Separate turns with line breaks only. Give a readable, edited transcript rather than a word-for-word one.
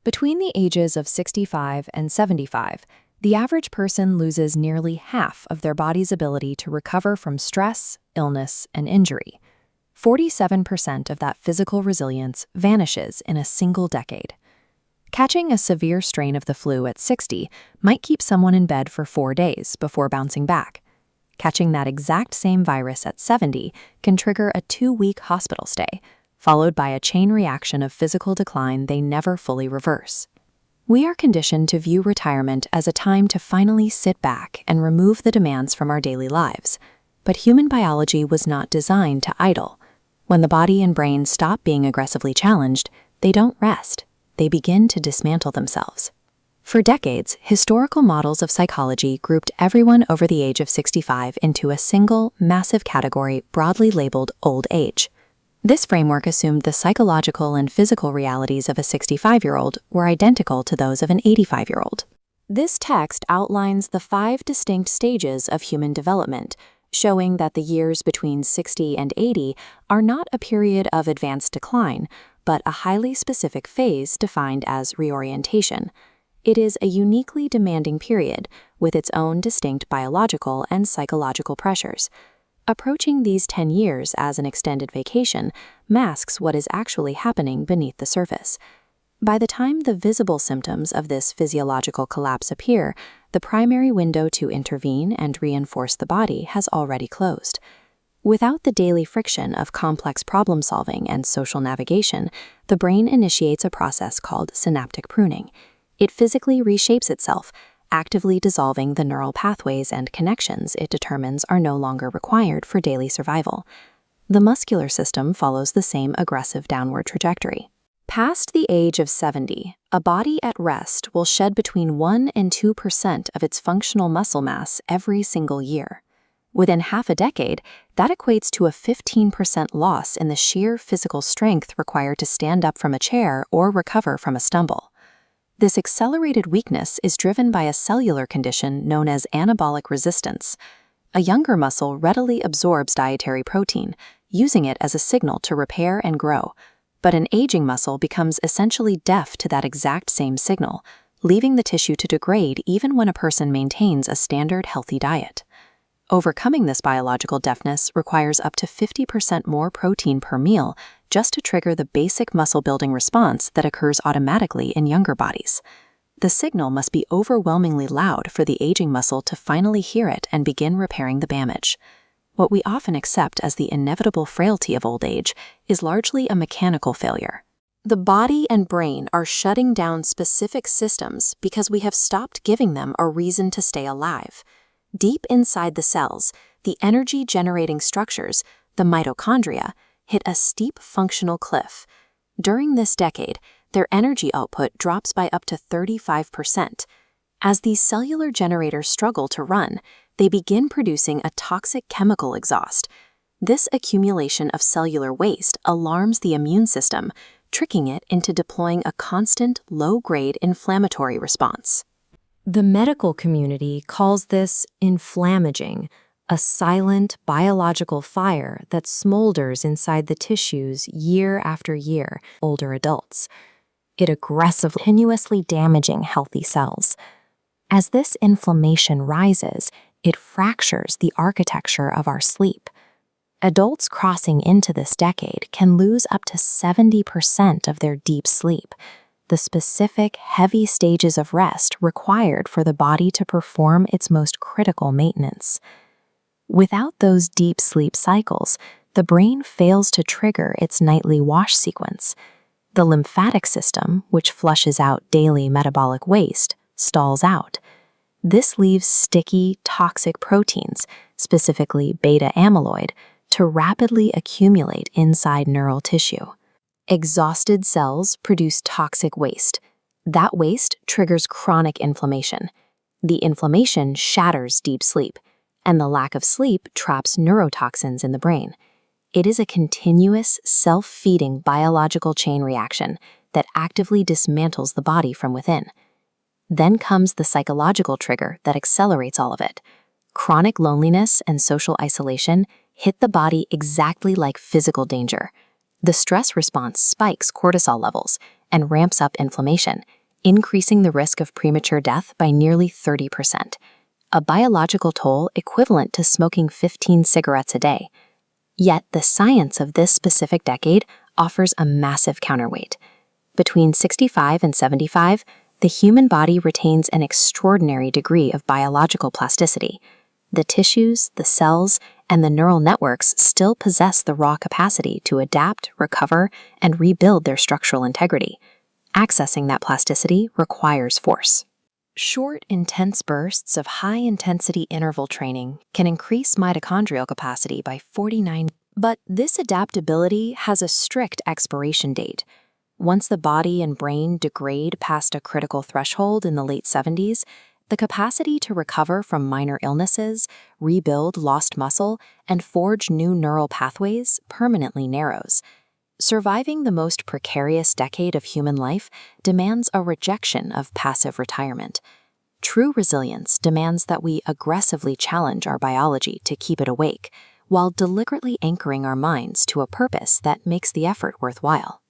Between the ages of 65 and 75, the average person loses nearly half of their body's ability to recover from stress, illness, and injury. 47% of that physical resilience vanishes in a single decade. Catching a severe strain of the flu at 60 might keep someone in bed for 4 days before bouncing back. Catching that exact same virus at 70 can trigger a 2-week hospital stay, followed by a chain reaction of physical decline they never fully reverse. We are conditioned to view retirement as a time to finally sit back and remove the demands from our daily lives. But human biology was not designed to idle. When the body and brain stop being aggressively challenged, they don't rest. They begin to dismantle themselves. For decades, historical models of psychology grouped everyone over the age of 65 into a single, massive category broadly labeled old age. This framework assumed the psychological and physical realities of a 65-year-old were identical to those of an 85-year-old. This text outlines the 5 distinct stages of human development, showing that the years between 60 and 80 are not a period of advanced decline, but a highly specific phase defined as reorientation. It is a uniquely demanding period, with its own distinct biological and psychological pressures. Approaching these 10 years as an extended vacation masks what is actually happening beneath the surface. By the time the visible symptoms of this physiological collapse appear, the primary window to intervene and reinforce the body has already closed. Without the daily friction of complex problem-solving and social navigation, the brain initiates a process called synaptic pruning. It physically reshapes itself, actively dissolving the neural pathways and connections it determines are no longer required for daily survival. The muscular system follows the same aggressive downward trajectory. Past the age of 70, a body at rest will shed between 1 and 2% of its functional muscle mass every single year. Within half a decade, that equates to a 15% loss in the sheer physical strength required to stand up from a chair or recover from a stumble. This accelerated weakness is driven by a cellular condition known as anabolic resistance. A younger muscle readily absorbs dietary protein, using it as a signal to repair and grow, but an aging muscle becomes essentially deaf to that exact same signal, leaving the tissue to degrade even when a person maintains a standard healthy diet. Overcoming this biological deafness requires up to 50% more protein per meal just to trigger the basic muscle-building response that occurs automatically in younger bodies. The signal must be overwhelmingly loud for the aging muscle to finally hear it and begin repairing the damage. What we often accept as the inevitable frailty of old age is largely a mechanical failure. The body and brain are shutting down specific systems because we have stopped giving them a reason to stay alive. Deep inside the cells, the energy-generating structures, the mitochondria, hit a steep functional cliff. During this decade, their energy output drops by up to 35%. As these cellular generators struggle to run, they begin producing a toxic chemical exhaust. This accumulation of cellular waste alarms the immune system, tricking it into deploying a constant, low-grade inflammatory response. The medical community calls this inflammaging, a silent biological fire that smolders inside the tissues year after year, older adults. It aggressively, continuously damaging healthy cells. As this inflammation rises, it fractures the architecture of our sleep. Adults crossing into this decade can lose up to 70% of their deep sleep, the specific, heavy stages of rest required for the body to perform its most critical maintenance. Without those deep sleep cycles, the brain fails to trigger its nightly wash sequence. The lymphatic system, which flushes out daily metabolic waste, stalls out. This leaves sticky, toxic proteins, specifically beta amyloid, to rapidly accumulate inside neural tissue. Exhausted cells produce toxic waste. That waste triggers chronic inflammation. The inflammation shatters deep sleep, and the lack of sleep traps neurotoxins in the brain. It is a continuous, self-feeding biological chain reaction that actively dismantles the body from within. Then comes the psychological trigger that accelerates all of it. Chronic loneliness and social isolation hit the body exactly like physical danger. The stress response spikes cortisol levels and ramps up inflammation, increasing the risk of premature death by nearly 30%, a biological toll equivalent to smoking 15 cigarettes a day. Yet the science of this specific decade offers a massive counterweight. Between 65 and 75, the human body retains an extraordinary degree of biological plasticity. The tissues, the cells, and the neural networks still possess the raw capacity to adapt, recover, and rebuild their structural integrity. Accessing that plasticity requires force. Short, intense bursts of high-intensity interval training can increase mitochondrial capacity by 49%. But this adaptability has a strict expiration date. Once the body and brain degrade past a critical threshold in the late 70s, the capacity to recover from minor illnesses, rebuild lost muscle, and forge new neural pathways permanently narrows. Surviving the most precarious decade of human life demands a rejection of passive retirement. True resilience demands that we aggressively challenge our biology to keep it awake, while deliberately anchoring our minds to a purpose that makes the effort worthwhile.